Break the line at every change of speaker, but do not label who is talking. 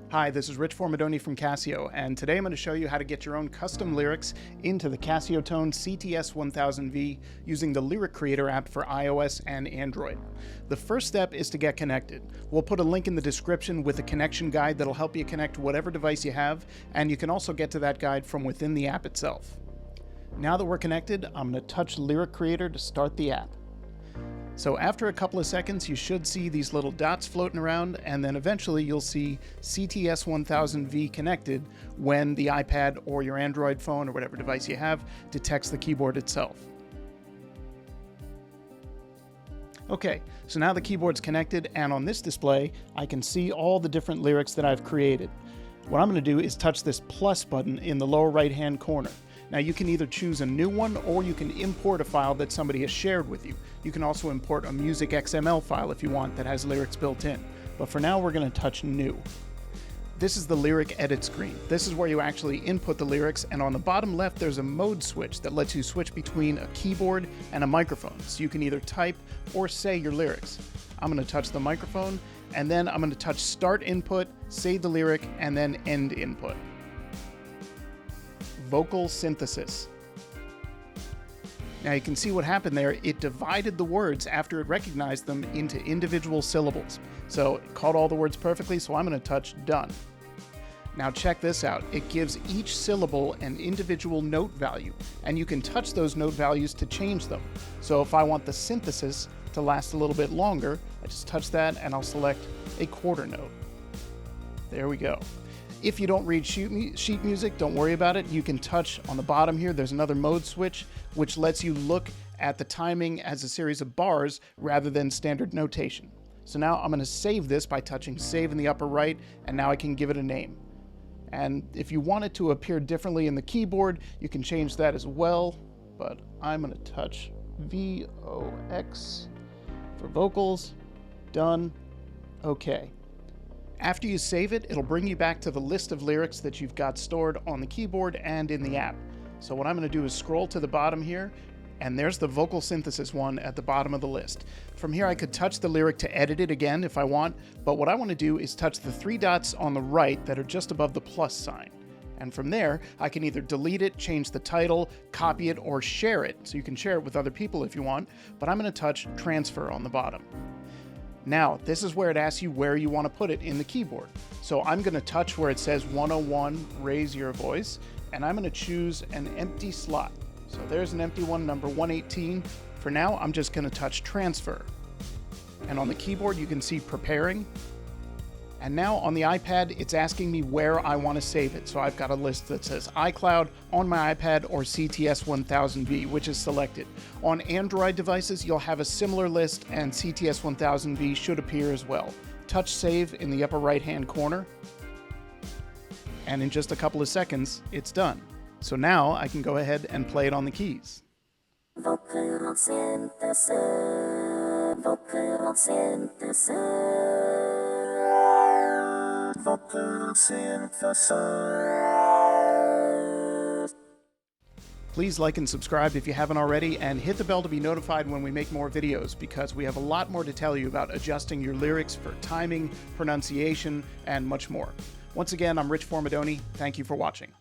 Hi, this is Rich Formidoni from Casio, and today I'm going to show you how to get your own custom lyrics into the Casiotone CT-S1000V using the Lyric Creator app for iOS and Android. The first step is to get connected. We'll put a link in the description with a connection guide that'll help you connect whatever device you have, and you can also get to that guide from within the app itself. Now that we're connected, I'm going to touch Lyric Creator to start the app. So after a couple of seconds, you should see these little dots floating around, and then eventually you'll see CT-S1000V connected when the iPad or your Android phone or whatever device you have detects the keyboard itself. Okay, so now the keyboard's connected, and on this display, I can see all the different lyrics that I've created. What I'm going to do is touch this plus button in the lower right-hand corner. Now you can either choose a new one or you can import a file that somebody has shared with you. You can also import a music XML file if you want that has lyrics built in. But for now we're going to touch new. This is the lyric edit screen. This is where you actually input the lyrics, and on the bottom left there's a mode switch that lets you switch between a keyboard and a microphone. So you can either type or say your lyrics. I'm going to touch the microphone, and then I'm going to touch start input, say the lyric, and then end input. Vocal synthesis. Now you can see what happened there. It divided the words after it recognized them into individual syllables. So it caught all the words perfectly, so I'm going to touch done. Now check this out. It gives each syllable an individual note value, and you can touch those note values to change them. So if I want the synthesis to last a little bit longer, I just touch that and I'll select a quarter note. There we go. If you don't read sheet music, don't worry about it. You can touch on the bottom here. There's another mode switch, which lets you look at the timing as a series of bars rather than standard notation. So now I'm going to save this by touching save in the upper right, and now I can give it a name. And if you want it to appear differently in the keyboard, you can change that as well, but I'm going to touch VOX for vocals. Done. Okay. After you save it, it'll bring you back to the list of lyrics that you've got stored on the keyboard and in the app. So what I'm going to do is scroll to the bottom here, and there's the vocal synthesis one at the bottom of the list. From here I could touch the lyric to edit it again if I want, but what I want to do is touch the three dots on the right that are just above the plus sign. And from there, I can either delete it, change the title, copy it, or share it. So you can share it with other people if you want, but I'm going to touch transfer on the bottom. Now, this is where it asks you where you want to put it in the keyboard. So I'm going to touch where it says 101, raise your voice, and I'm going to choose an empty slot. So there's an empty one, number 118. For now, I'm just going to touch transfer. And on the keyboard, you can see preparing. And now on the iPad, it's asking me where I want to save it. So I've got a list that says iCloud, on my iPad, or CT-S1000V, which is selected. On Android devices, you'll have a similar list, and CT-S1000V should appear as well. Touch save in the upper right-hand corner. And in just a couple of seconds, it's done. So now I can go ahead and play it on the keys.
Vocal synthesis, vocal synthesis, vocal synthesis.
Please like and subscribe if you haven't already, and hit the bell to be notified when we make more videos, because we have a lot more to tell you about adjusting your lyrics for timing, pronunciation, and much more. Once again, I'm Rich Formidoni. Thank you for watching.